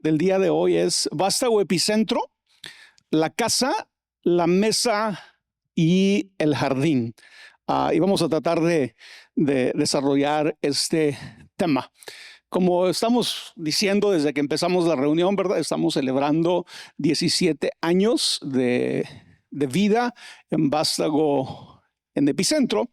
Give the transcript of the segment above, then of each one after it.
del día de hoy es Vástago Epicentro, la casa, la mesa y el jardín. Y vamos a tratar de desarrollar este tema. Como estamos diciendo desde que empezamos la reunión, ¿verdad? Estamos celebrando 17 años de vida en Vástago en Epicentro.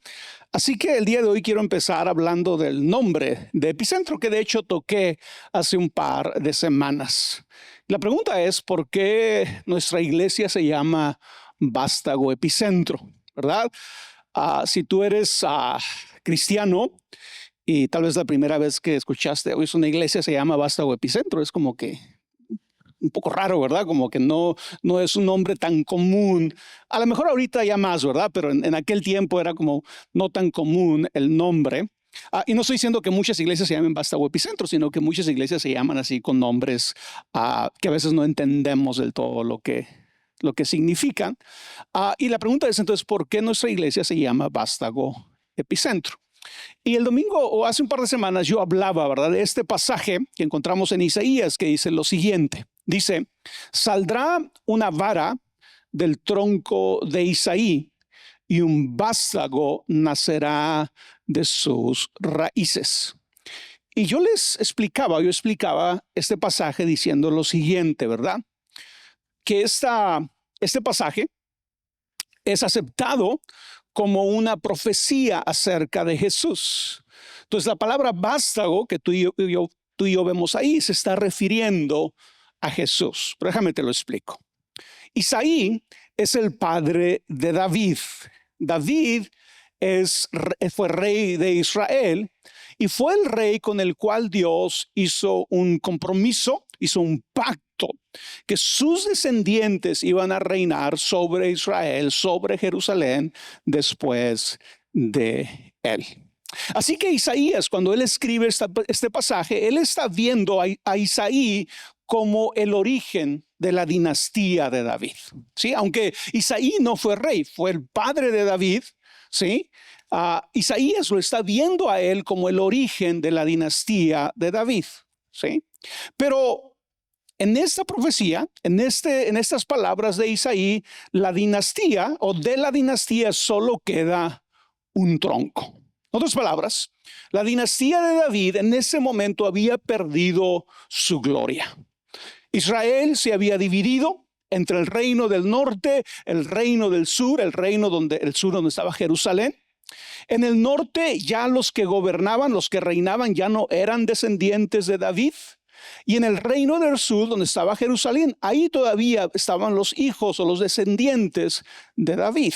Así que el día de hoy quiero empezar hablando del nombre de Epicentro, que de hecho toqué hace un par de semanas. La pregunta es, ¿por qué nuestra iglesia se llama Vástago Epicentro? ¿Verdad? Si tú eres cristiano y tal vez la primera vez que escuchaste, hoy es una iglesia se llama Vástago Epicentro, es como que un poco raro, ¿verdad? Como que no es un nombre tan común. A lo mejor ahorita ya más, ¿verdad? Pero en aquel tiempo era como no tan común el nombre. Y no estoy diciendo que muchas iglesias se llamen Vástago Epicentro, sino que muchas iglesias se llaman así con nombres que a veces no entendemos del todo lo que significan. Y la pregunta es entonces, ¿por qué nuestra iglesia se llama Vástago Epicentro? Y el domingo o hace un par de semanas yo hablaba, ¿verdad?, de este pasaje que encontramos en Isaías que dice lo siguiente. Dice, saldrá una vara del tronco de Isaí y un vástago nacerá de sus raíces. Y yo explicaba este pasaje diciendo lo siguiente, ¿verdad? Que este pasaje es aceptado como una profecía acerca de Jesús. Entonces la palabra vástago que tú y yo vemos ahí se está refiriendo a Jesús. Pero déjame te lo explico. Isaí es el padre de David. David fue rey de Israel y fue el rey con el cual Dios hizo un compromiso, hizo un pacto, que sus descendientes iban a reinar sobre Israel, sobre Jerusalén, después de él. Así que Isaías, cuando él escribe este pasaje, él está viendo a Isaí como el origen de la dinastía de David. ¿Sí? Aunque Isaí no fue rey, fue el padre de David, ¿sí? Isaías lo está viendo a él como el origen de la dinastía de David. ¿Sí? Pero en esta profecía, en estas palabras de Isaí, la dinastía o de la dinastía solo queda un tronco. En otras palabras, la dinastía de David en ese momento había perdido su gloria. Israel se había dividido entre el reino del norte, el reino del sur, el sur donde estaba Jerusalén. En el norte ya los que gobernaban, los que reinaban ya no eran descendientes de David. Y en el reino del sur, donde estaba Jerusalén, ahí todavía estaban los hijos o los descendientes de David.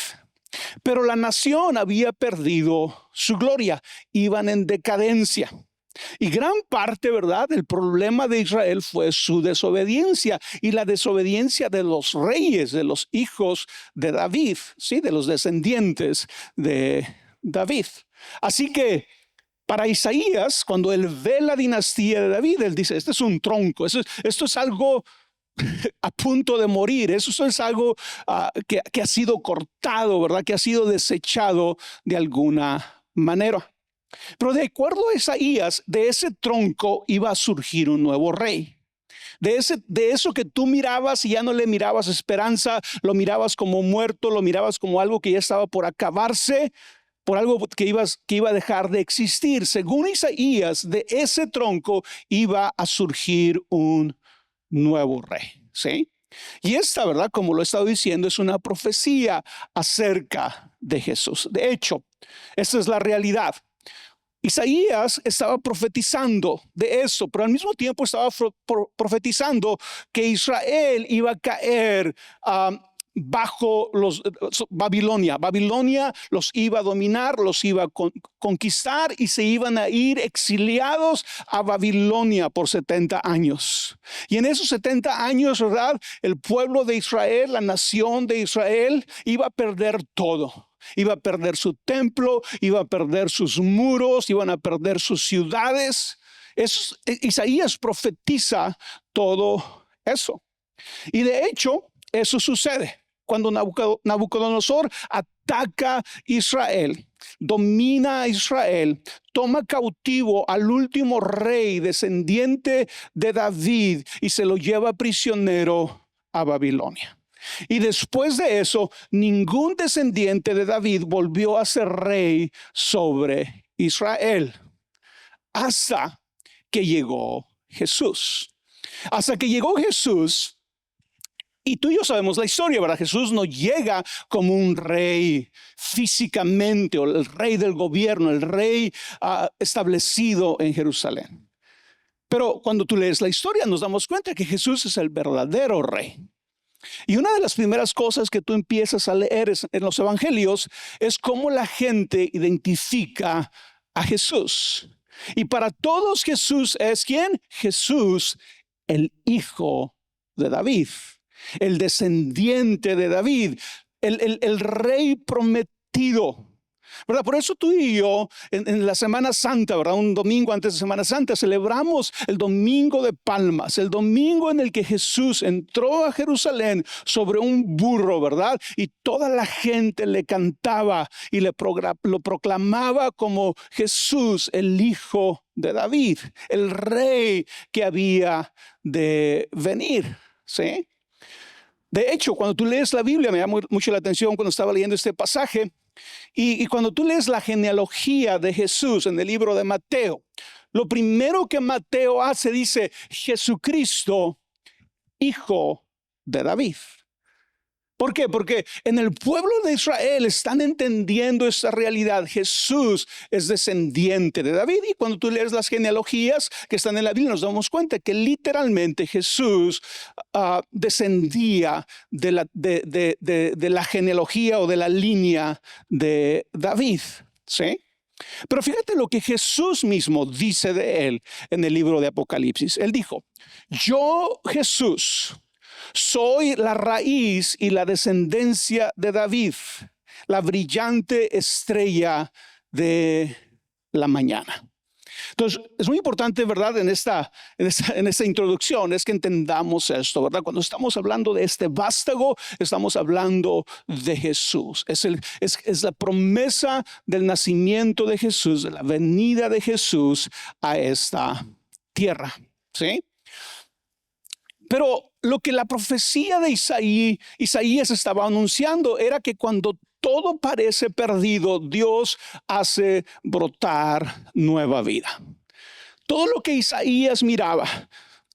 Pero la nación había perdido su gloria, iban en decadencia. Y gran parte, ¿verdad?, del problema de Israel fue su desobediencia y la desobediencia de los reyes, de los hijos de David, ¿sí?, de los descendientes de David. Así que para Isaías, cuando él ve la dinastía de David, él dice, este es un tronco, esto es algo a punto de morir, eso es algo que ha sido cortado, ¿verdad?, que ha sido desechado de alguna manera. Pero de acuerdo a Isaías, de ese tronco iba a surgir un nuevo rey. De eso que tú mirabas y ya no le mirabas esperanza, lo mirabas como muerto, lo mirabas como algo que ya estaba por acabarse, por algo que iba a dejar de existir. Según Isaías, de ese tronco iba a surgir un nuevo rey, ¿sí? Y esta, ¿verdad?, como lo he estado diciendo, es una profecía acerca de Jesús. De hecho, esta es la realidad. Isaías estaba profetizando de eso, pero al mismo tiempo estaba profetizando que Israel iba a caer bajo Babilonia. Babilonia los iba a dominar, los iba a conquistar y se iban a ir exiliados a Babilonia por 70 años. Y en esos 70 años, ¿verdad?, el pueblo de Israel, la nación de Israel, iba a perder todo. Iba a perder su templo, iba a perder sus muros, iban a perder sus ciudades. Isaías profetiza todo eso. Y de hecho, eso sucede. Cuando Nabucodonosor ataca Israel, domina a Israel, toma cautivo al último rey descendiente de David y se lo lleva prisionero a Babilonia. Y después de eso, ningún descendiente de David volvió a ser rey sobre Israel hasta que llegó Jesús. Hasta que llegó Jesús. Y tú y yo sabemos la historia, ¿verdad? Jesús no llega como un rey físicamente, o el rey del gobierno, el rey establecido en Jerusalén. Pero cuando tú lees la historia nos damos cuenta que Jesús es el verdadero rey. Y una de las primeras cosas que tú empiezas a leer en los evangelios es cómo la gente identifica a Jesús. Y para todos Jesús es ¿quién? Jesús, el hijo de David. El descendiente de David, el rey prometido, ¿verdad? Por eso tú y yo en la Semana Santa, ¿verdad? Un domingo antes de Semana Santa celebramos el Domingo de Palmas, el domingo en el que Jesús entró a Jerusalén sobre un burro, ¿verdad? Y toda la gente le cantaba y lo proclamaba como Jesús, el hijo de David, el rey que había de venir, ¿sí? De hecho, cuando tú lees la Biblia, me llamó mucho la atención cuando estaba leyendo este pasaje, y cuando tú lees la genealogía de Jesús en el libro de Mateo, lo primero que Mateo hace dice, Jesucristo, hijo de David. ¿Por qué? Porque en el pueblo de Israel están entendiendo esta realidad. Jesús es descendiente de David. Y cuando tú lees las genealogías que están en la Biblia, nos damos cuenta que literalmente Jesús descendía de la genealogía o de la línea de David. ¿Sí? Pero fíjate lo que Jesús mismo dice de él en el libro de Apocalipsis. Él dijo, yo, Jesús, soy la raíz y la descendencia de David, la brillante estrella de la mañana. Entonces, es muy importante, ¿verdad? En esta introducción es que entendamos esto, ¿verdad? Cuando estamos hablando de este vástago, estamos hablando de Jesús. Es la promesa del nacimiento de Jesús, de la venida de Jesús a esta tierra, ¿sí? Pero lo que la profecía de Isaías estaba anunciando era que cuando todo parece perdido, Dios hace brotar nueva vida. Todo lo que Isaías miraba,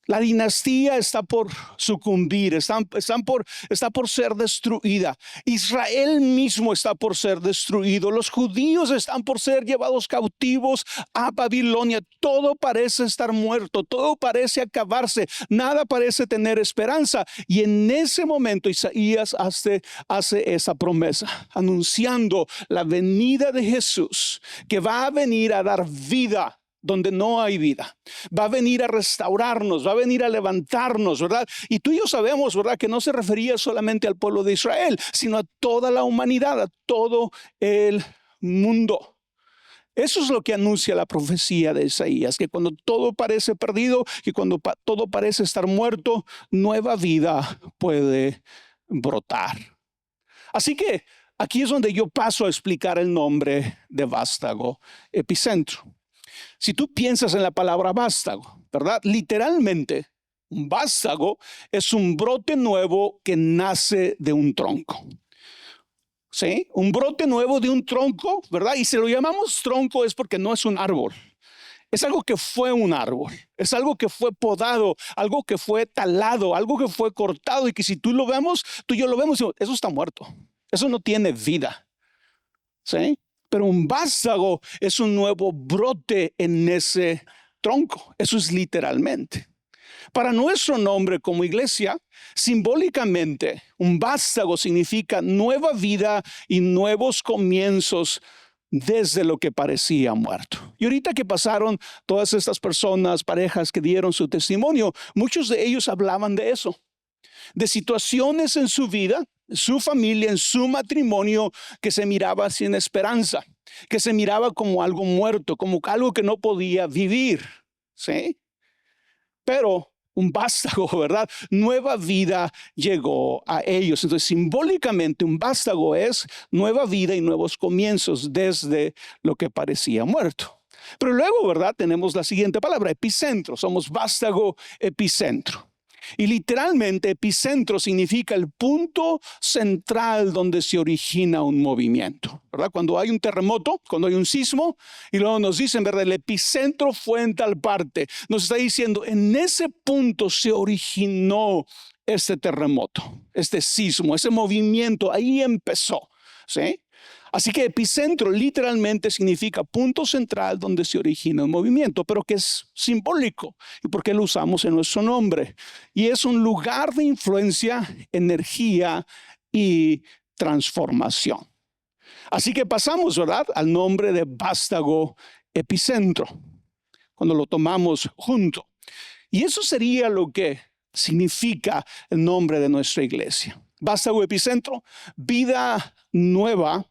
la dinastía está por sucumbir, está por ser destruida. Israel mismo está por ser destruido. Los judíos están por ser llevados cautivos a Babilonia. Todo parece estar muerto, todo parece acabarse, nada parece tener esperanza. Y en ese momento Isaías hace esa promesa, anunciando la venida de Jesús, que va a venir a dar vida donde no hay vida, va a venir a restaurarnos, va a venir a levantarnos, ¿verdad? Y tú y yo sabemos, ¿verdad? Que no se refería solamente al pueblo de Israel, sino a toda la humanidad, a todo el mundo. Eso es lo que anuncia la profecía de Isaías, que cuando todo parece perdido, que cuando todo parece estar muerto, nueva vida puede brotar. Así que aquí es donde yo paso a explicar el nombre de vástago epicentro. Si tú piensas en la palabra vástago, ¿verdad? Literalmente, un vástago es un brote nuevo que nace de un tronco. ¿Sí? Un brote nuevo de un tronco, ¿verdad? Y si lo llamamos tronco es porque no es un árbol. Es algo que fue un árbol, es algo que fue podado, algo que fue talado, algo que fue cortado y que si tú y yo lo vemos, eso está muerto, eso no tiene vida. ¿Sí? Pero un vástago es un nuevo brote en ese tronco. Eso es literalmente. Para nuestro nombre como iglesia, simbólicamente, un vástago significa nueva vida y nuevos comienzos desde lo que parecía muerto. Y ahorita que pasaron todas estas personas, parejas que dieron su testimonio, muchos de ellos hablaban de eso, de situaciones en su vida, su familia, en su matrimonio, que se miraba sin esperanza, que se miraba como algo muerto, como algo que no podía vivir, ¿sí? Pero un vástago, ¿verdad? Nueva vida llegó a ellos. Entonces, simbólicamente, un vástago es nueva vida y nuevos comienzos desde lo que parecía muerto. Pero luego, ¿verdad? Tenemos la siguiente palabra, epicentro. Somos vástago epicentro. Y literalmente epicentro significa el punto central donde se origina un movimiento, ¿verdad? Cuando hay un terremoto, cuando hay un sismo, y luego nos dicen, ¿verdad? El epicentro fue en tal parte. Nos está diciendo, en ese punto se originó este terremoto, este sismo, ese movimiento, ahí empezó, ¿sí? Así que epicentro literalmente significa punto central donde se origina un movimiento, pero que es simbólico. ¿Y por qué lo usamos en nuestro nombre? Y es un lugar de influencia, energía y transformación. Así que pasamos, ¿verdad?, al nombre de vástago epicentro, cuando lo tomamos junto. Y eso sería lo que significa el nombre de nuestra iglesia. Vástago epicentro, vida nueva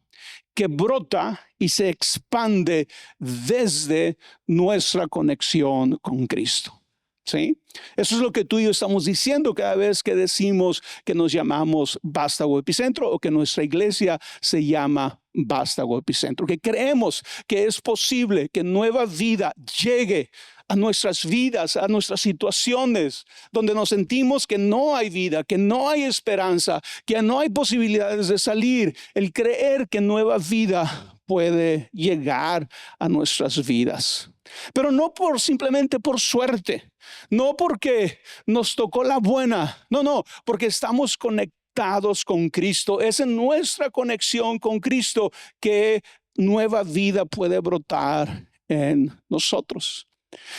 que brota y se expande desde nuestra conexión con Cristo. ¿Sí? Eso es lo que tú y yo estamos diciendo cada vez que decimos que nos llamamos Vástago Epicentro o que nuestra iglesia se llama Vástago Epicentro, que creemos que es posible que nueva vida llegue a nuestras vidas, a nuestras situaciones, donde nos sentimos que no hay vida, que no hay esperanza, que no hay posibilidades de salir. El creer que nueva vida puede llegar a nuestras vidas. Pero no simplemente por suerte, no porque nos tocó la buena, no, porque estamos conectados con Cristo. Es en nuestra conexión con Cristo que nueva vida puede brotar en nosotros.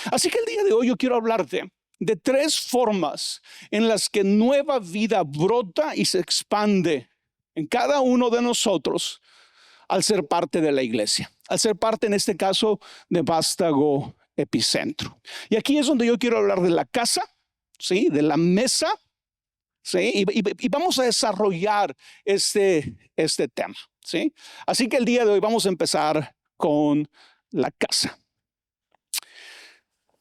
Así que el día de hoy yo quiero hablarte de 3 formas en las que nueva vida brota y se expande en cada uno de nosotros al ser parte de la iglesia, al ser parte en este caso de Vástago Epicentro. Y aquí es donde yo quiero hablar de la casa, ¿sí?, de la mesa, ¿sí?, y vamos a desarrollar este tema, ¿sí? Así que el día de hoy vamos a empezar con la casa.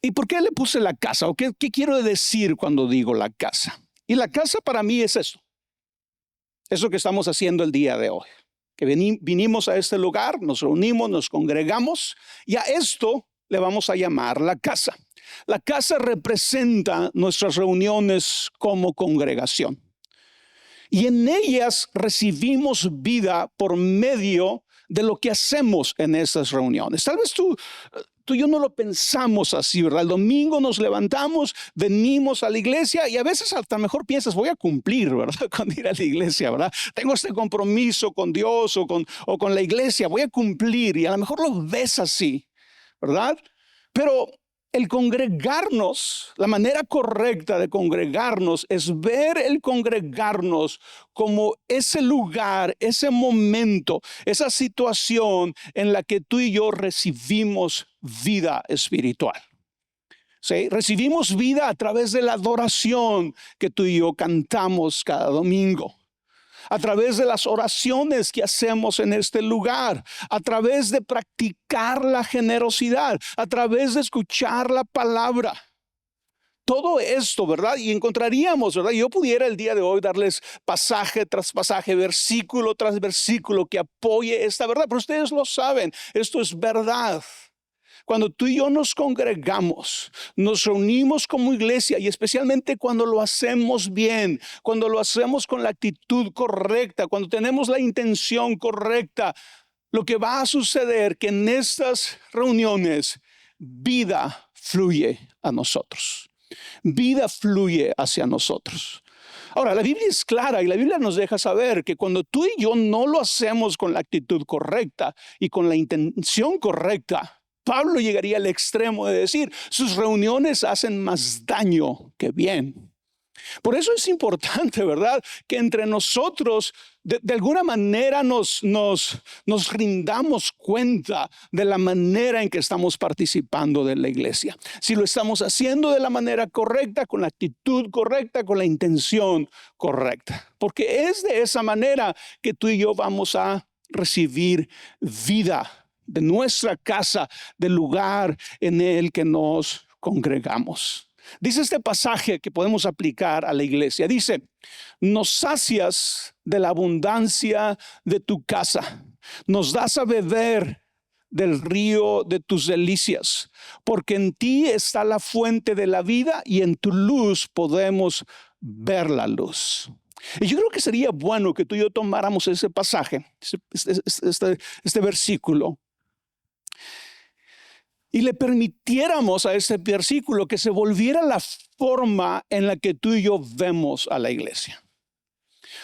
¿Y por qué le puse la casa? ¿O qué quiero decir cuando digo la casa? Y la casa para mí es eso que estamos haciendo el día de hoy. Que vinimos a este lugar, nos reunimos, nos congregamos y a esto le vamos a llamar la casa. La casa representa nuestras reuniones como congregación. Y en ellas recibimos vida por medio de lo que hacemos en esas reuniones. Tal vez tú y yo no lo pensamos así, ¿verdad? El domingo nos levantamos, venimos a la iglesia y a veces hasta mejor piensas, voy a cumplir, ¿verdad? Con ir a la iglesia, ¿verdad? Tengo este compromiso con Dios o con la iglesia, voy a cumplir, y a lo mejor lo ves así, ¿verdad? Pero el congregarnos, la manera correcta de congregarnos es ver el congregarnos como ese lugar, ese momento, esa situación en la que tú y yo recibimos vida espiritual. ¿Sí? Recibimos vida a través de la adoración que tú y yo cantamos cada domingo, a través de las oraciones que hacemos en este lugar, a través de practicar la generosidad, a través de escuchar la palabra. Todo esto, ¿verdad? Y encontraríamos, ¿verdad? Yo pudiera el día de hoy darles pasaje tras pasaje, versículo tras versículo que apoye esta verdad, pero ustedes lo saben, esto es verdad. Cuando tú y yo nos congregamos, nos reunimos como iglesia y especialmente cuando lo hacemos bien, cuando lo hacemos con la actitud correcta, cuando tenemos la intención correcta, lo que va a suceder es que en estas reuniones vida fluye a nosotros. Vida fluye hacia nosotros. Ahora, la Biblia es clara y la Biblia nos deja saber que cuando tú y yo no lo hacemos con la actitud correcta y con la intención correcta, Pablo llegaría al extremo de decir, sus reuniones hacen más daño que bien. Por eso es importante, ¿verdad?, que entre nosotros de alguna manera nos rindamos cuenta de la manera en que estamos participando de la iglesia. Si lo estamos haciendo de la manera correcta, con la actitud correcta, con la intención correcta. Porque es de esa manera que tú y yo vamos a recibir vida de nuestra casa, del lugar en el que nos congregamos. Dice este pasaje que podemos aplicar a la iglesia. Dice, nos sacias de la abundancia de tu casa. Nos das a beber del río de tus delicias, porque en ti está la fuente de la vida y en tu luz podemos ver la luz. Y yo creo que sería bueno que tú y yo tomáramos ese pasaje, este versículo, y le permitiéramos a este versículo que se volviera la forma en la que tú y yo vemos a la iglesia.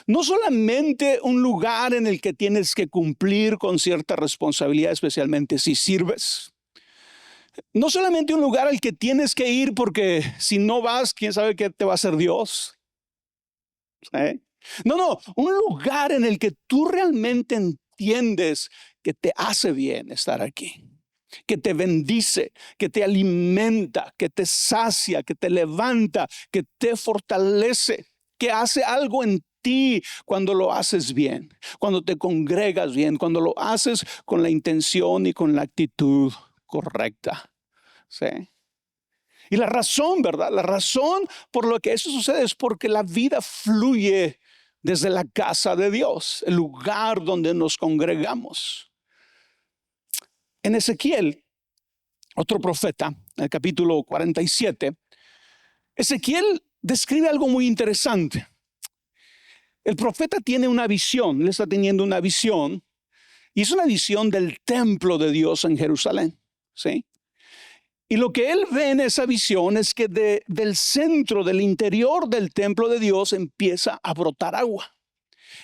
No solamente un lugar en el que tienes que cumplir con cierta responsabilidad, especialmente si sirves. No solamente un lugar al que tienes que ir porque si no vas, quién sabe qué te va a hacer Dios. ¿Sí? No, un lugar en el que tú realmente entiendes que te hace bien estar aquí, que te bendice, que te alimenta, que te sacia, que te levanta, que te fortalece, que hace algo en ti cuando lo haces bien, cuando te congregas bien, cuando lo haces con la intención y con la actitud correcta. ¿Sí? Y la razón, ¿verdad? La razón por lo que eso sucede es porque la vida fluye desde la casa de Dios, el lugar donde nos congregamos. En Ezequiel, otro profeta, en el capítulo 47, Ezequiel describe algo muy interesante. El profeta tiene una visión, él está teniendo una visión, y es una visión del templo de Dios en Jerusalén, ¿sí? Y lo que él ve en esa visión es que del centro, del interior del templo de Dios empieza a brotar agua,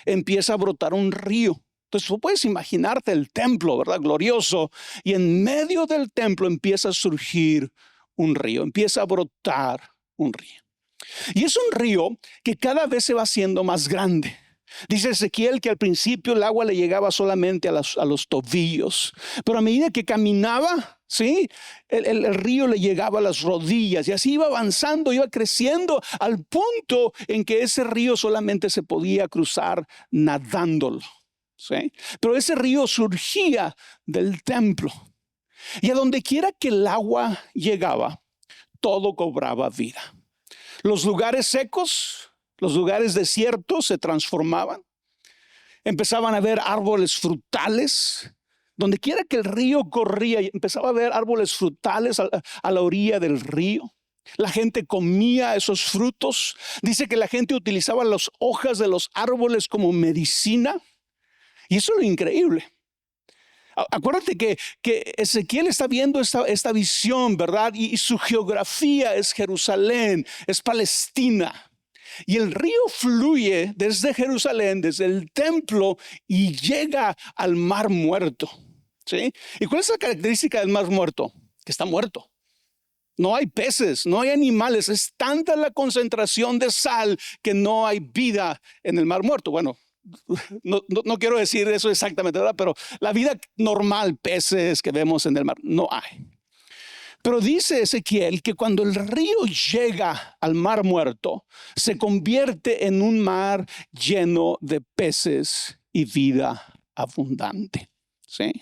empieza a brotar un río. Entonces tú puedes imaginarte el templo, ¿verdad? Glorioso, y en medio del templo empieza a surgir un río, empieza a brotar un río. Y es un río que cada vez se va haciendo más grande. Dice Ezequiel que al principio el agua le llegaba solamente a los tobillos, pero a medida que caminaba, ¿sí? El río le llegaba a las rodillas y así iba avanzando, iba creciendo al punto en que ese río solamente se podía cruzar nadándolo, ¿sí? Pero ese río surgía del templo y a donde quiera que el agua llegaba, todo cobraba vida. Los lugares secos, los lugares desiertos se transformaban. Empezaban a haber árboles frutales. Donde quiera que el río corría, empezaba a haber árboles frutales a la orilla del río. La gente comía esos frutos. Dice que la gente utilizaba las hojas de los árboles como medicina. Y eso es lo increíble. Acuérdate que Ezequiel está viendo esta visión, ¿verdad? Y su geografía es Jerusalén, es Palestina. Y el río fluye desde Jerusalén, desde el templo, y llega al Mar Muerto. ¿Sí? ¿Y cuál es la característica del Mar Muerto? Que está muerto. No hay peces, no hay animales. Es tanta la concentración de sal que no hay vida en el Mar Muerto. Bueno, no quiero decir eso exactamente, ¿verdad? Pero la vida normal, peces que vemos en el mar, no hay. Pero dice Ezequiel que cuando el río llega al Mar Muerto, se convierte en un mar lleno de peces y vida abundante. ¿Sí?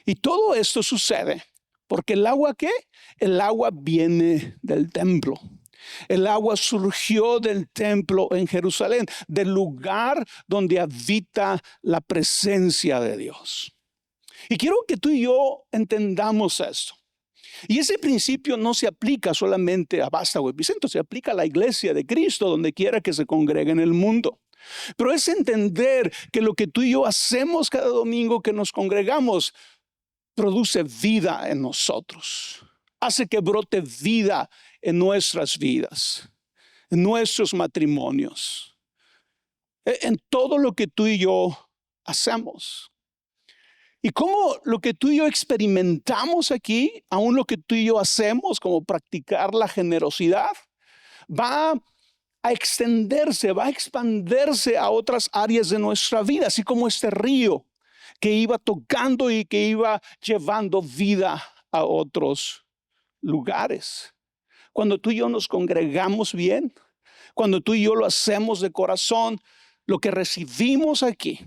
Y todo esto sucede porque el agua, ¿qué? El agua viene del templo. El agua surgió del templo en Jerusalén, del lugar donde habita la presencia de Dios. Y quiero que tú y yo entendamos esto. Y ese principio no se aplica solamente a Vástago Epicentro, se aplica a la iglesia de Cristo, donde quiera que se congregue en el mundo. Pero es entender que lo que tú y yo hacemos cada domingo que nos congregamos produce vida en nosotros. Hace que brote vida en nuestras vidas, en nuestros matrimonios, en todo lo que tú y yo hacemos. Y cómo lo que tú y yo experimentamos aquí, aún lo que tú y yo hacemos, como practicar la generosidad, va a extenderse, va a expandirse a otras áreas de nuestra vida, así como este río que iba tocando y que iba llevando vida a otros lugares. Cuando tú y yo nos congregamos bien, cuando tú y yo lo hacemos de corazón, lo que recibimos aquí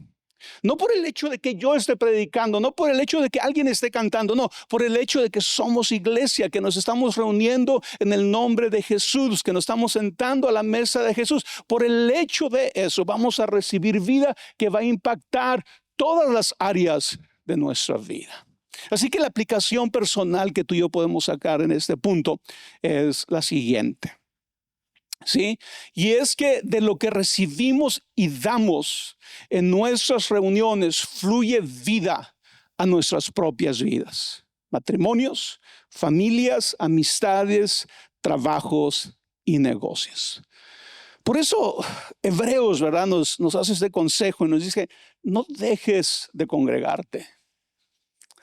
No por el hecho de que yo esté predicando, no por el hecho de que alguien esté cantando, no, por el hecho de que somos iglesia, que nos estamos reuniendo en el nombre de Jesús, que nos estamos sentando a la mesa de Jesús. Por el hecho de eso vamos a recibir vida que va a impactar todas las áreas de nuestra vida. Así que la aplicación personal que tú y yo podemos sacar en este punto es la siguiente. ¿Sí? Y es que de lo que recibimos y damos en nuestras reuniones fluye vida a nuestras propias vidas. Matrimonios, familias, amistades, trabajos y negocios. Por eso Hebreos, ¿verdad? Nos hace este consejo y nos dice, no dejes de congregarte.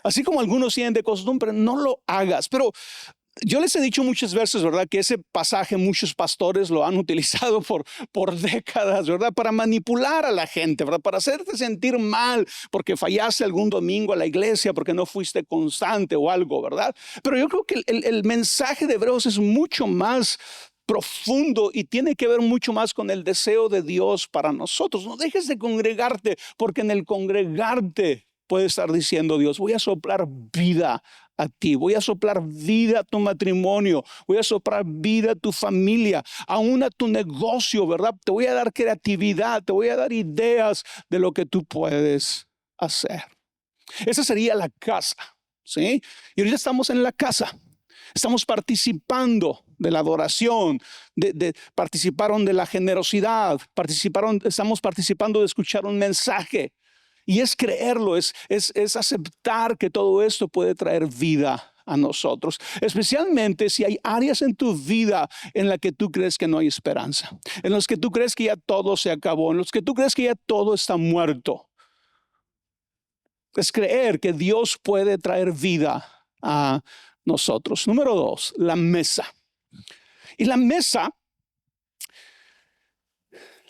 Así como algunos tienen de costumbre, no lo hagas. Pero yo les he dicho muchas veces, ¿verdad? Que ese pasaje muchos pastores lo han utilizado por décadas, ¿verdad? Para manipular a la gente, ¿verdad? Para hacerte sentir mal porque fallaste algún domingo a la iglesia, porque no fuiste constante o algo, ¿verdad? Pero yo creo que el mensaje de Hebreos es mucho más profundo y tiene que ver mucho más con el deseo de Dios para nosotros. No dejes de congregarte, porque en el congregarte puede estar diciendo Dios, voy a soplar vida a ti, voy a soplar vida a tu matrimonio, voy a soplar vida a tu familia, aún a tu negocio, ¿verdad? Te voy a dar creatividad, te voy a dar ideas de lo que tú puedes hacer. Esa sería la casa, ¿sí? Y ahorita estamos en la casa. Estamos participando de la adoración, participaron de la generosidad, estamos participando de escuchar un mensaje. Y es creerlo, es aceptar que todo esto puede traer vida a nosotros. Especialmente si hay áreas en tu vida en las que tú crees que no hay esperanza. En las que tú crees que ya todo se acabó. En los que tú crees que ya todo está muerto. Es creer que Dios puede traer vida a nosotros. Número 2, la mesa. Y la mesa,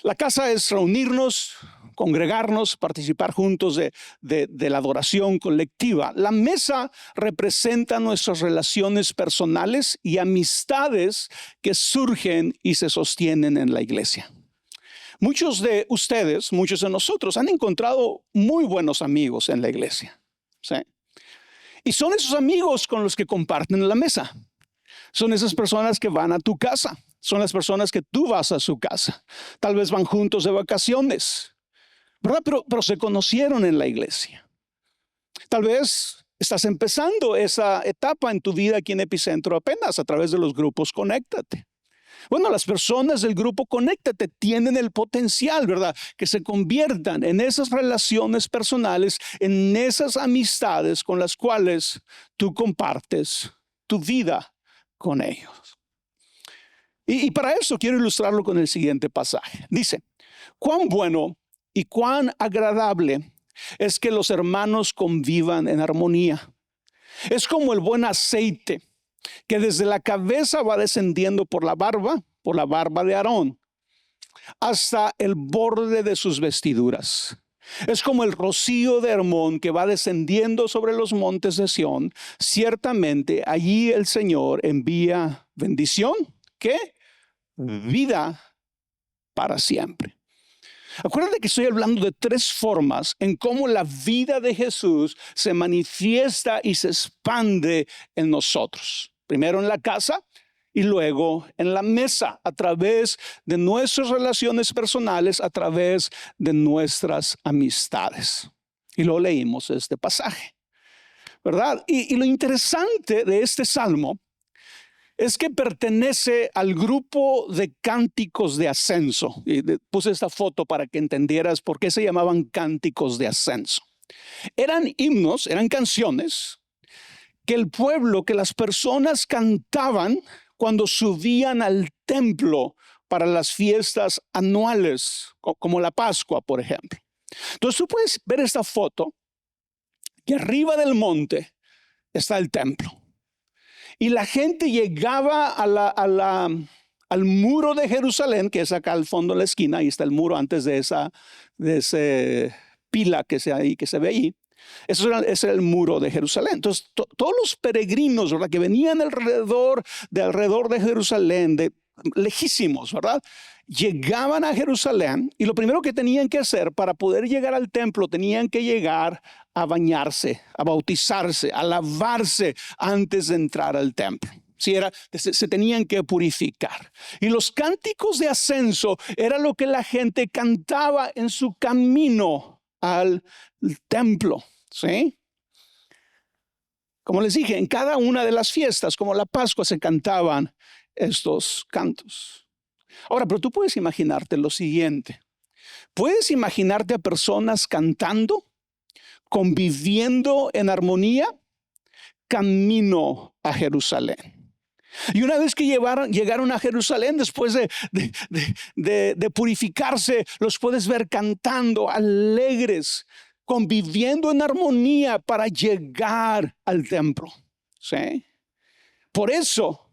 la casa es reunirnos, congregarnos, participar juntos de la adoración colectiva. La mesa representa nuestras relaciones personales y amistades que surgen y se sostienen en la iglesia. Muchos de ustedes, muchos de nosotros han encontrado muy buenos amigos en la iglesia, ¿sí? Y son esos amigos con los que comparten la mesa. Son esas personas que van a tu casa. Son las personas que tú vas a su casa. Tal vez van juntos de vacaciones, ¿verdad? Pero se conocieron en la iglesia. Tal vez estás empezando esa etapa en tu vida aquí en Epicentro apenas a través de los grupos Conéctate. Bueno, las personas del grupo Conéctate tienen el potencial, ¿verdad? Que se conviertan en esas relaciones personales, en esas amistades con las cuales tú compartes tu vida con ellos. Y para eso quiero ilustrarlo con el siguiente pasaje. Dice, cuán bueno y cuán agradable es que los hermanos convivan en armonía. Es como el buen aceite que desde la cabeza va descendiendo por la barba de Aarón, hasta el borde de sus vestiduras. Es como el rocío de Hermón que va descendiendo sobre los montes de Sión. Ciertamente allí el Señor envía bendición, ¿qué? Vida para siempre. Acuérdate que estoy hablando de 3 formas en cómo la vida de Jesús se manifiesta y se expande en nosotros. Primero en la casa y luego en la mesa, a través de nuestras relaciones personales, a través de nuestras amistades. Y lo leímos este pasaje, ¿verdad? Y lo interesante de este salmo es que pertenece al grupo de cánticos de ascenso. Y puse esta foto para que entendieras por qué se llamaban cánticos de ascenso. Eran himnos, eran canciones que el pueblo, que las personas cantaban cuando subían al templo para las fiestas anuales, como la Pascua, por ejemplo. Entonces tú puedes ver esta foto, que arriba del monte está el templo. Y la gente llegaba al muro de Jerusalén, que es acá al fondo de la esquina. Ahí está el muro antes de esa pila que se ve ahí. Ese era el muro de Jerusalén. Entonces, todos los peregrinos, ¿verdad?, que venían alrededor de Jerusalén, de lejísimos, ¿verdad? Llegaban a Jerusalén y lo primero que tenían que hacer para poder llegar al templo, tenían que llegar a bañarse, a bautizarse, a lavarse antes de entrar al templo. Se tenían que purificar. Y los cánticos de ascenso era lo que la gente cantaba en su camino al templo, ¿sí? Como les dije, en cada una de las fiestas, como la Pascua, se cantaban estos cantos. Ahora, pero tú puedes imaginarte lo siguiente. ¿Puedes imaginarte a personas cantando, conviviendo en armonía, camino a Jerusalén? Y una vez que llegaron a Jerusalén, después de purificarse, los puedes ver cantando, alegres, conviviendo en armonía para llegar al templo. ¿Sí? Por eso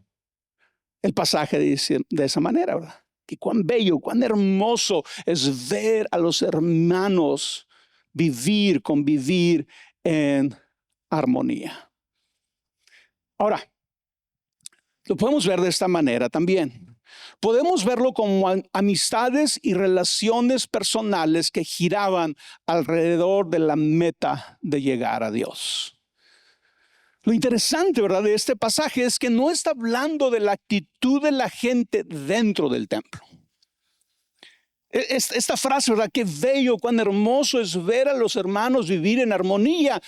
el pasaje dice de esa manera, ¿verdad? Que cuán bello, cuán hermoso es ver a los hermanos convivir en armonía. Ahora, lo podemos ver de esta manera también. Podemos verlo como amistades y relaciones personales que giraban alrededor de la meta de llegar a Dios. Lo interesante, ¿verdad?, de este pasaje es que no está hablando de la actitud de la gente dentro del templo. Esta frase, ¿verdad? Qué bello, cuán hermoso es ver a los hermanos vivir en armonía.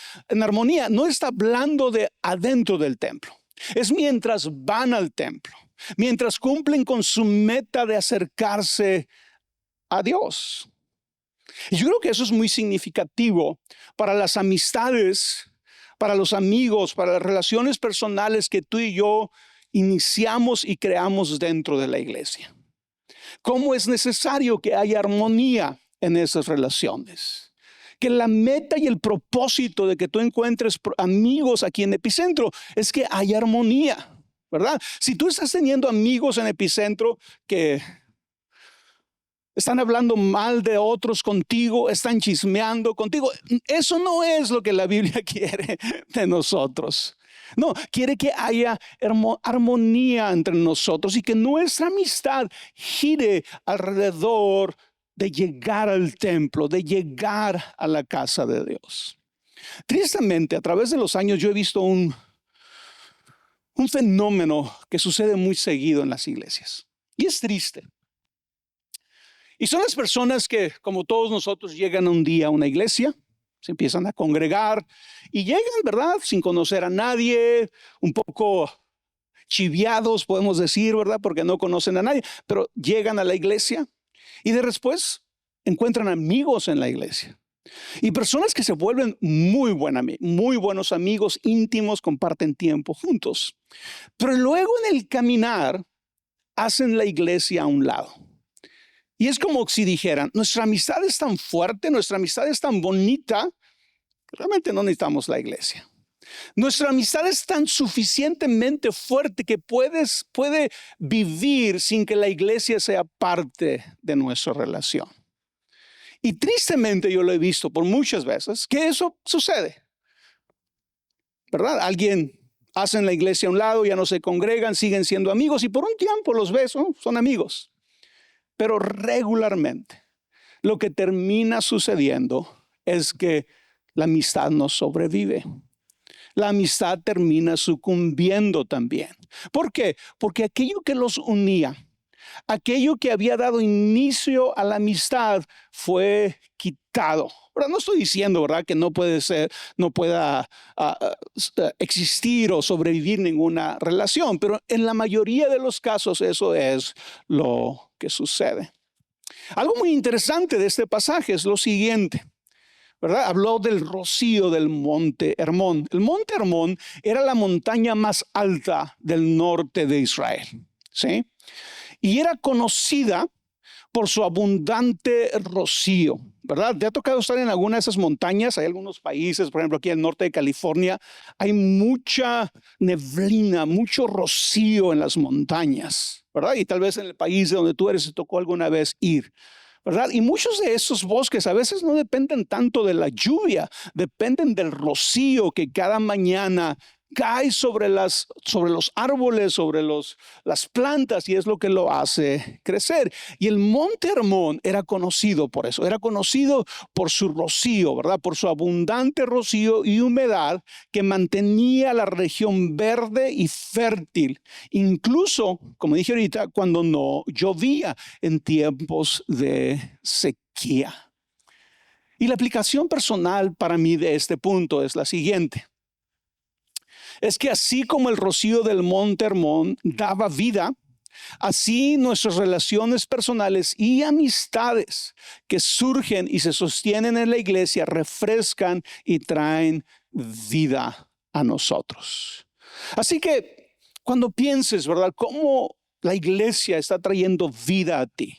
No está hablando de adentro del templo. Es mientras van al templo, mientras cumplen con su meta de acercarse a Dios. Y yo creo que eso es muy significativo para las amistades, para los amigos, para las relaciones personales que tú y yo iniciamos y creamos dentro de la iglesia. ¿Cómo es necesario que haya armonía en esas relaciones? Que la meta y el propósito de que tú encuentres amigos aquí en Epicentro es que haya armonía, ¿verdad? Si tú estás teniendo amigos en Epicentro que están hablando mal de otros contigo, están chismeando contigo, eso no es lo que la Biblia quiere de nosotros. No, quiere que haya armonía entre nosotros y que nuestra amistad gire alrededor de llegar al templo, de llegar a la casa de Dios. Tristemente, a través de los años yo he visto un fenómeno que sucede muy seguido en las iglesias. Y es triste. Y son las personas que, como todos nosotros, llegan un día a una iglesia, se empiezan a congregar y llegan, ¿verdad?, sin conocer a nadie, un poco chiviados, podemos decir, ¿verdad?, porque no conocen a nadie, pero llegan a la iglesia. Y después encuentran amigos en la iglesia. Y personas que se vuelven muy buenos amigos íntimos, comparten tiempo juntos. Pero luego en el caminar hacen la iglesia a un lado. Y es como si dijeran, nuestra amistad es tan fuerte, nuestra amistad es tan bonita, que realmente no necesitamos la iglesia. Nuestra amistad es tan suficientemente fuerte que puede vivir sin que la iglesia sea parte de nuestra relación. Y tristemente yo lo he visto por muchas veces que eso sucede, ¿verdad? Alguien hace la iglesia a un lado, ya no se congregan, siguen siendo amigos y por un tiempo los ves, ¿no? Son amigos. Pero regularmente lo que termina sucediendo es que la amistad no sobrevive. La amistad termina sucumbiendo también. ¿Por qué? Porque aquello que los unía, aquello que había dado inicio a la amistad fue quitado. Ahora, no estoy diciendo, ¿verdad?, que no pueda existir o sobrevivir ninguna relación, pero en la mayoría de los casos eso es lo que sucede. Algo muy interesante de este pasaje es lo siguiente, ¿verdad? Habló del rocío del monte Hermón. El monte Hermón era la montaña más alta del norte de Israel, ¿sí? Y era conocida por su abundante rocío, ¿verdad? ¿Te ha tocado estar en alguna de esas montañas? Hay algunos países, por ejemplo, aquí en el norte de California, hay mucha neblina, mucho rocío en las montañas, ¿verdad? Y tal vez en el país de donde tú eres, te tocó alguna vez ir, ¿verdad? Y muchos de esos bosques a veces no dependen tanto de la lluvia, dependen del rocío que cada mañana cae sobre los árboles, sobre las plantas, y es lo que lo hace crecer. Y el Monte Hermón era conocido por eso, era conocido por su rocío, ¿verdad? Por su abundante rocío y humedad que mantenía la región verde y fértil, incluso, como dije ahorita, cuando no llovía en tiempos de sequía. Y la aplicación personal para mí de este punto es la siguiente. Es que así como el rocío del Monte Hermón daba vida, así nuestras relaciones personales y amistades que surgen y se sostienen en la iglesia refrescan y traen vida a nosotros. Así que cuando pienses, ¿verdad?, cómo la iglesia está trayendo vida a ti.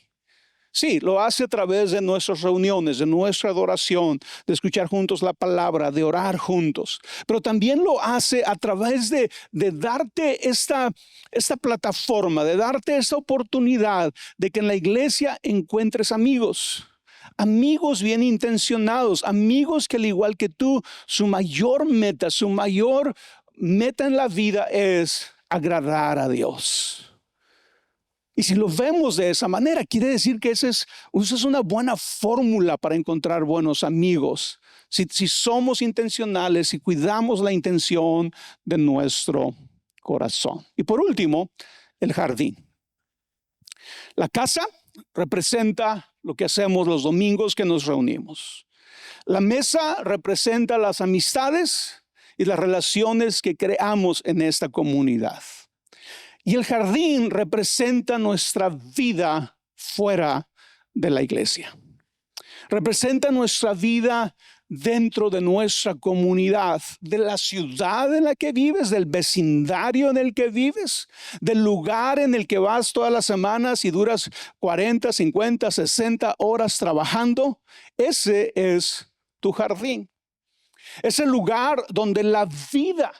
Sí, lo hace a través de nuestras reuniones, de nuestra adoración, de escuchar juntos la palabra, de orar juntos. Pero también lo hace a través de darte esta plataforma, de darte esta oportunidad de que en la iglesia encuentres amigos. Amigos bien intencionados, amigos que al igual que tú, su mayor meta en la vida es agradar a Dios. Y si lo vemos de esa manera, quiere decir que esa es una buena fórmula para encontrar buenos amigos. Si somos intencionales y cuidamos la intención de nuestro corazón. Y por último, el jardín. La casa representa lo que hacemos los domingos que nos reunimos. La mesa representa las amistades y las relaciones que creamos en esta comunidad. Y el jardín representa nuestra vida fuera de la iglesia. Representa nuestra vida dentro de nuestra comunidad, de la ciudad en la que vives, del vecindario en el que vives, del lugar en el que vas todas las semanas y duras 40, 50, 60 horas trabajando. Ese es tu jardín. Es el lugar donde la vida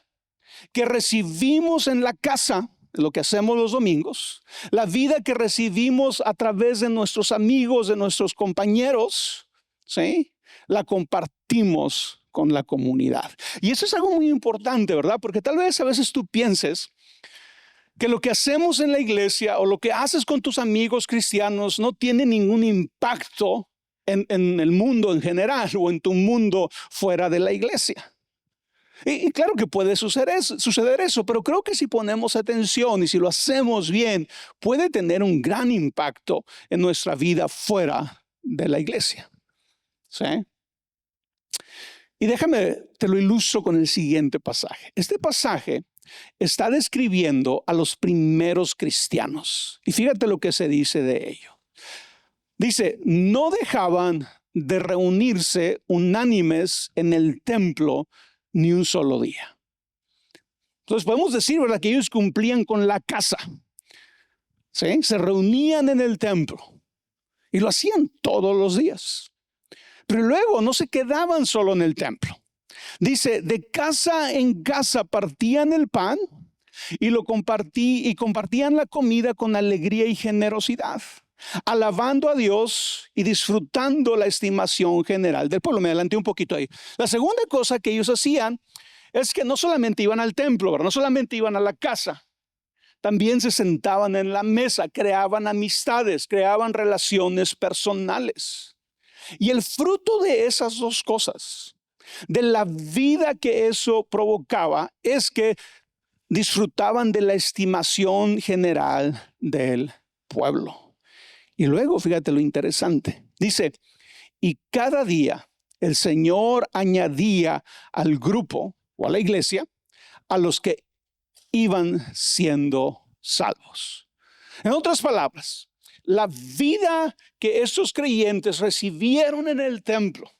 que recibimos en la casa, lo que hacemos los domingos, la vida que recibimos a través de nuestros amigos, de nuestros compañeros, ¿sí?, la compartimos con la comunidad. Y eso es algo muy importante, ¿verdad? Porque tal vez a veces tú pienses que lo que hacemos en la iglesia o lo que haces con tus amigos cristianos no tiene ningún impacto en el mundo en general o en tu mundo fuera de la iglesia. Y claro que puede suceder eso, pero creo que si ponemos atención y si lo hacemos bien, puede tener un gran impacto en nuestra vida fuera de la iglesia. ¿Sí? Y te lo ilustro con el siguiente pasaje. Este pasaje está describiendo a los primeros cristianos. Y fíjate lo que se dice de ello. Dice, no dejaban de reunirse unánimes en el templo ni un solo día. Entonces podemos decir, ¿verdad?, que ellos cumplían con la casa. ¿Sí? Se reunían en el templo y lo hacían todos los días. Pero luego no se quedaban solo en el templo. Dice, de casa en casa partían el pan y compartían la comida con alegría y generosidad, alabando a Dios y disfrutando la estimación general del pueblo. Me adelanté un poquito ahí. La segunda cosa que ellos hacían es que no solamente iban al templo, ¿verdad?, no solamente iban a la casa, también se sentaban en la mesa, creaban amistades, creaban relaciones personales. Y el fruto de esas dos cosas, de la vida que eso provocaba, es que disfrutaban de la estimación general del pueblo. Y luego, fíjate lo interesante. Dice, y cada día el Señor añadía al grupo o a la iglesia a los que iban siendo salvos. En otras palabras, la vida que estos creyentes recibieron en el templo,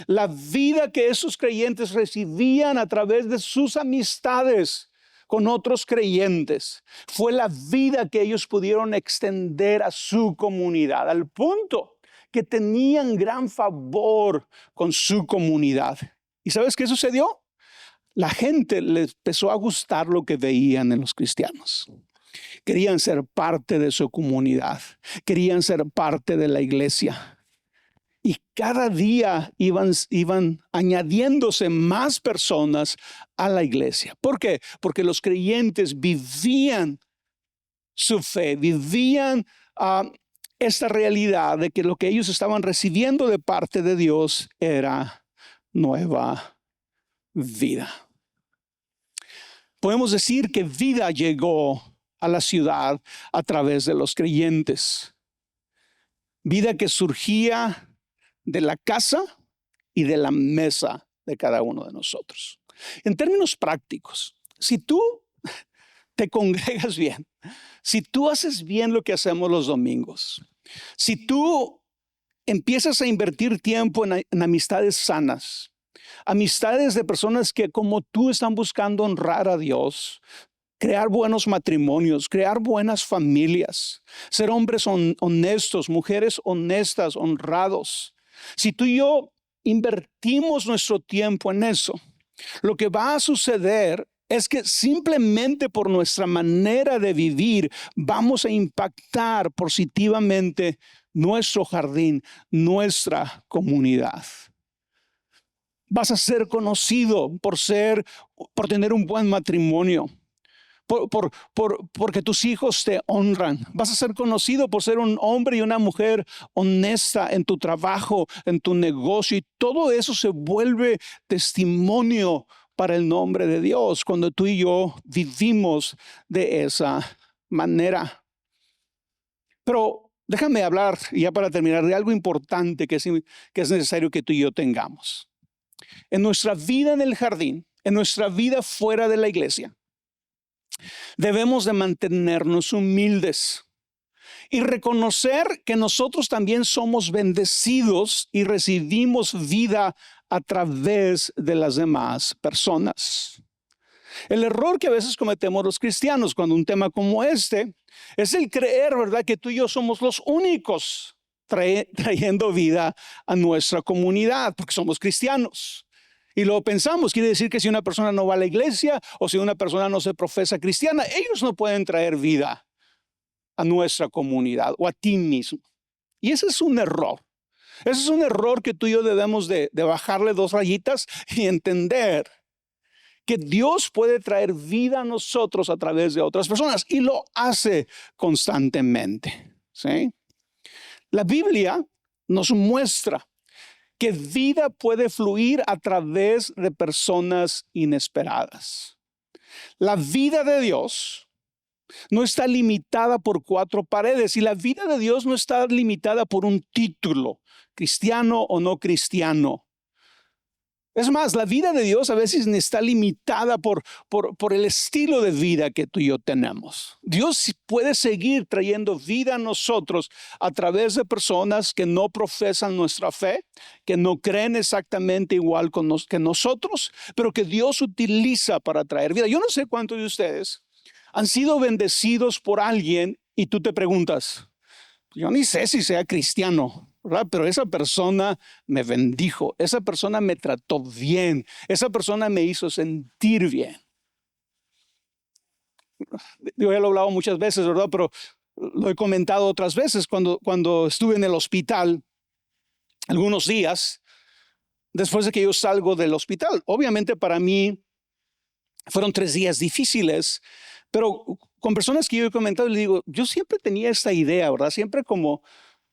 la vida que esos creyentes recibían a través de sus amistades con otros creyentes, fue la vida que ellos pudieron extender a su comunidad, al punto que tenían gran favor con su comunidad. ¿Y sabes qué sucedió? La gente les empezó a gustar lo que veían en los cristianos. Querían ser parte de su comunidad, querían ser parte de la iglesia. Y cada día iban añadiéndose más personas a la iglesia. ¿Por qué? Porque los creyentes vivían su fe, vivían esta realidad de que lo que ellos estaban recibiendo de parte de Dios era nueva vida. Podemos decir que vida llegó a la ciudad a través de los creyentes. Vida que surgía de la casa y de la mesa de cada uno de nosotros. En términos prácticos, si tú te congregas bien, si tú haces bien lo que hacemos los domingos, si tú empiezas a invertir tiempo en amistades sanas, amistades de personas que como tú están buscando honrar a Dios, crear buenos matrimonios, crear buenas familias, ser hombres honestos, mujeres honestas, honrados. Si tú y yo invertimos nuestro tiempo en eso, lo que va a suceder es que simplemente por nuestra manera de vivir vamos a impactar positivamente nuestro jardín, nuestra comunidad. Vas a ser conocido por tener un buen matrimonio. Porque tus hijos te honran. Vas a ser conocido por ser un hombre y una mujer honesta en tu trabajo, en tu negocio, y todo eso se vuelve testimonio para el nombre de Dios cuando tú y yo vivimos de esa manera. Pero déjame hablar, ya para terminar, de algo importante que es necesario que tú y yo tengamos. En nuestra vida en el jardín, en nuestra vida fuera de la iglesia, debemos de mantenernos humildes y reconocer que nosotros también somos bendecidos y recibimos vida a través de las demás personas. El error que a veces cometemos los cristianos cuando un tema como este es el creer, ¿verdad?, que tú y yo somos los únicos trayendo vida a nuestra comunidad porque somos cristianos. Y lo pensamos, quiere decir que si una persona no va a la iglesia o si una persona no se profesa cristiana, ellos no pueden traer vida a nuestra comunidad o a ti mismo. Y ese es un error. Ese es un error que tú y yo debemos de bajarle 2 rayitas y entender que Dios puede traer vida a nosotros a través de otras personas y lo hace constantemente, ¿sí? La Biblia nos muestra que vida puede fluir a través de personas inesperadas. La vida de Dios no está limitada por 4 paredes y la vida de Dios no está limitada por un título, cristiano o no cristiano. Es más, la vida de Dios a veces está limitada por el estilo de vida que tú y yo tenemos. Dios puede seguir trayendo vida a nosotros a través de personas que no profesan nuestra fe, que no creen exactamente igual que nosotros, pero que Dios utiliza para traer vida. Yo no sé cuántos de ustedes han sido bendecidos por alguien y tú te preguntas, yo ni sé si sea cristiano, ¿verdad? Pero esa persona me bendijo, esa persona me trató bien, esa persona me hizo sentir bien. Yo ya lo he hablado muchas veces, ¿verdad? Pero lo he comentado otras veces cuando estuve en el hospital algunos días después de que yo salgo del hospital. Obviamente para mí fueron 3 días difíciles, pero con personas que yo he comentado, le digo, yo siempre tenía esta idea, ¿verdad? Siempre como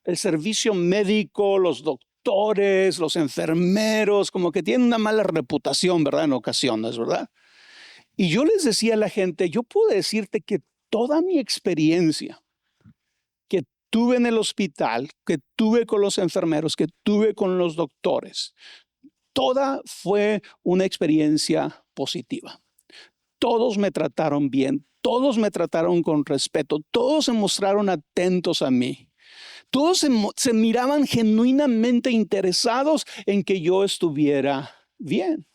el servicio médico, los doctores, los enfermeros, como que tienen una mala reputación, ¿verdad? En ocasiones, ¿verdad? Y yo les decía a la gente, yo puedo decirte que toda mi experiencia que tuve en el hospital, que tuve con los enfermeros, que tuve con los doctores, toda fue una experiencia positiva. Todos me trataron bien, todos me trataron con respeto, todos se mostraron atentos a mí. Todos se miraban genuinamente interesados en que yo estuviera bien.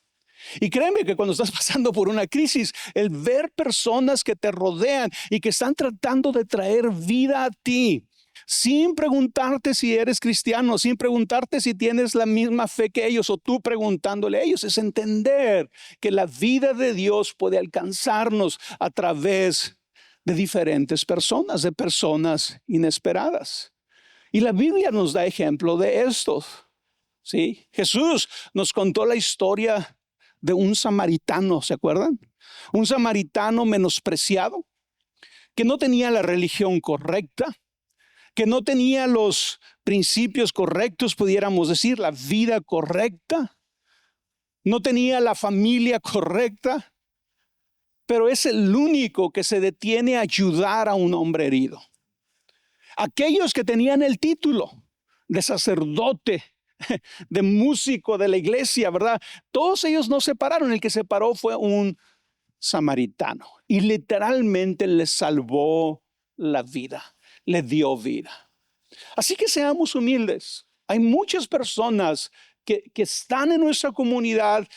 Y créeme que cuando estás pasando por una crisis, el ver personas que te rodean y que están tratando de traer vida a ti, sin preguntarte si eres cristiano, sin preguntarte si tienes la misma fe que ellos o tú preguntándole a ellos, es entender que la vida de Dios puede alcanzarnos a través de diferentes personas, de personas inesperadas. Y la Biblia nos da ejemplo de estos. ¿sí? Jesús nos contó la historia de un samaritano, ¿se acuerdan? Un samaritano menospreciado, que no tenía la religión correcta, que no tenía los principios correctos, pudiéramos decir, la vida correcta, no tenía la familia correcta, pero es el único que se detiene a ayudar a un hombre herido. Aquellos que tenían el título de sacerdote, de músico de la iglesia, ¿verdad? Todos ellos no se pararon. El que se paró fue un samaritano y literalmente le salvó la vida, le dio vida. Así que seamos humildes. Hay muchas personas que están en nuestra comunidad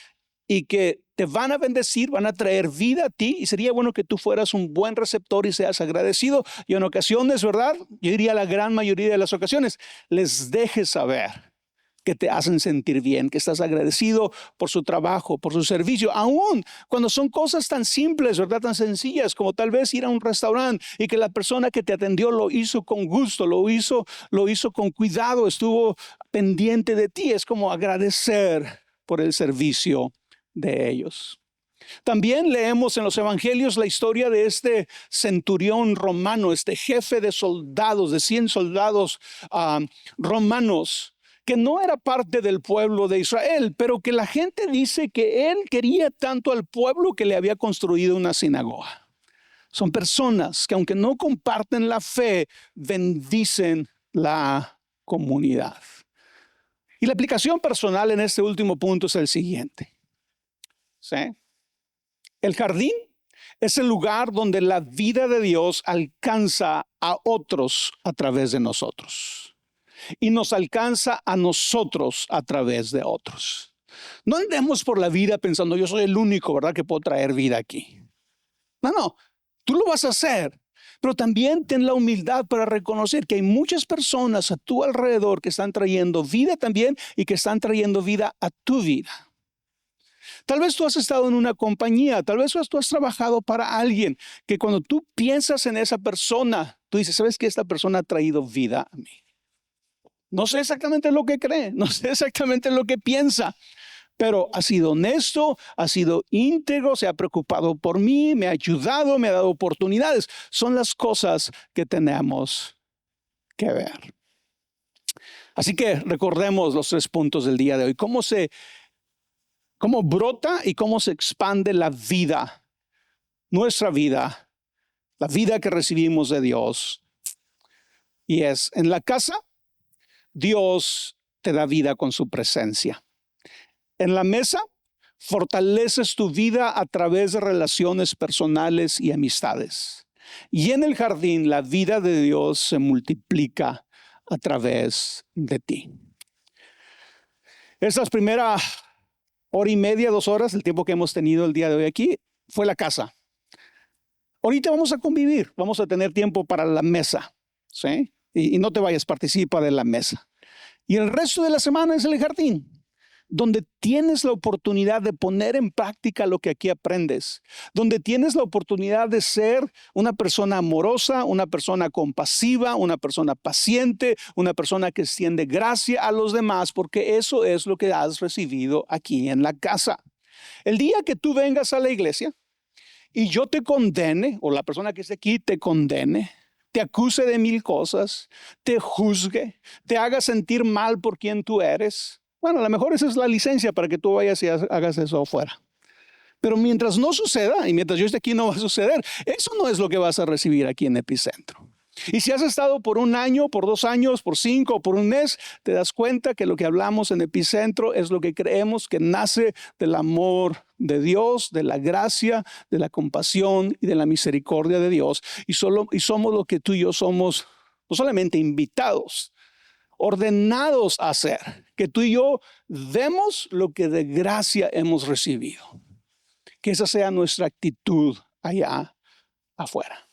y que te van a bendecir, van a traer vida a ti, y sería bueno que tú fueras un buen receptor y seas agradecido. Y en ocasiones, ¿verdad? Yo diría la gran mayoría de las ocasiones, les dejes saber que te hacen sentir bien, que estás agradecido por su trabajo, por su servicio, aún cuando son cosas tan simples, ¿verdad? Tan sencillas como tal vez ir a un restaurante y que la persona que te atendió lo hizo con gusto, lo hizo con cuidado, estuvo pendiente de ti. Es como agradecer por el servicio de ellos. También leemos en los evangelios la historia de este centurión romano, este jefe de soldados, de 100 soldados romanos, que no era parte del pueblo de Israel, pero que la gente dice que él quería tanto al pueblo que le había construido una sinagoga. Son personas que, aunque no comparten la fe, bendicen la comunidad. Y la aplicación personal en este último punto es el siguiente. ¿Sí? El jardín es el lugar donde la vida de Dios alcanza a otros a través de nosotros. Y nos alcanza a nosotros a través de otros. No andemos por la vida pensando, yo soy el único, ¿verdad?, que puedo traer vida aquí. No, tú lo vas a hacer. Pero también ten la humildad para reconocer que hay muchas personas a tu alrededor que están trayendo vida también y que están trayendo vida a tu vida. Tal vez tú has estado en una compañía, tal vez tú has trabajado para alguien que cuando tú piensas en esa persona, tú dices, ¿sabes qué? Esta persona ha traído vida a mí. No sé exactamente lo que cree, no sé exactamente lo que piensa, pero ha sido honesto, ha sido íntegro, se ha preocupado por mí, me ha ayudado, me ha dado oportunidades. Son las cosas que tenemos que ver. Así que recordemos los 3 puntos del día de hoy. Cómo brota y cómo se expande la vida, nuestra vida, la vida que recibimos de Dios. Y es en la casa, Dios te da vida con su presencia. En la mesa, fortaleces tu vida a través de relaciones personales y amistades. Y en el jardín, la vida de Dios se multiplica a través de ti. Estas primeras hora y media, 2 horas, el tiempo que hemos tenido el día de hoy aquí, fue la casa. Ahorita vamos a convivir, vamos a tener tiempo para la mesa, ¿sí? Y no te vayas, participa de la mesa. Y el resto de la semana es el jardín, donde tienes la oportunidad de poner en práctica lo que aquí aprendes, donde tienes la oportunidad de ser una persona amorosa, una persona compasiva, una persona paciente, una persona que extiende gracia a los demás, porque eso es lo que has recibido aquí en la casa. El día que tú vengas a la iglesia y yo te condene, o la persona que esté aquí te condene, te acuse de 1000 cosas, te juzgue, te haga sentir mal por quien tú eres, bueno, a lo mejor esa es la licencia para que tú vayas y hagas eso afuera. Pero mientras no suceda, y mientras yo esté aquí no va a suceder, eso no es lo que vas a recibir aquí en Epicentro. Y si has estado por 1 año, por 2 años, por 5 o por 1 mes, te das cuenta que lo que hablamos en Epicentro es lo que creemos que nace del amor de Dios, de la gracia, de la compasión y de la misericordia de Dios. Y somos lo que tú y yo somos, no solamente invitados, ordenados a hacer, que tú y yo demos lo que de gracia hemos recibido. Que esa sea nuestra actitud allá afuera.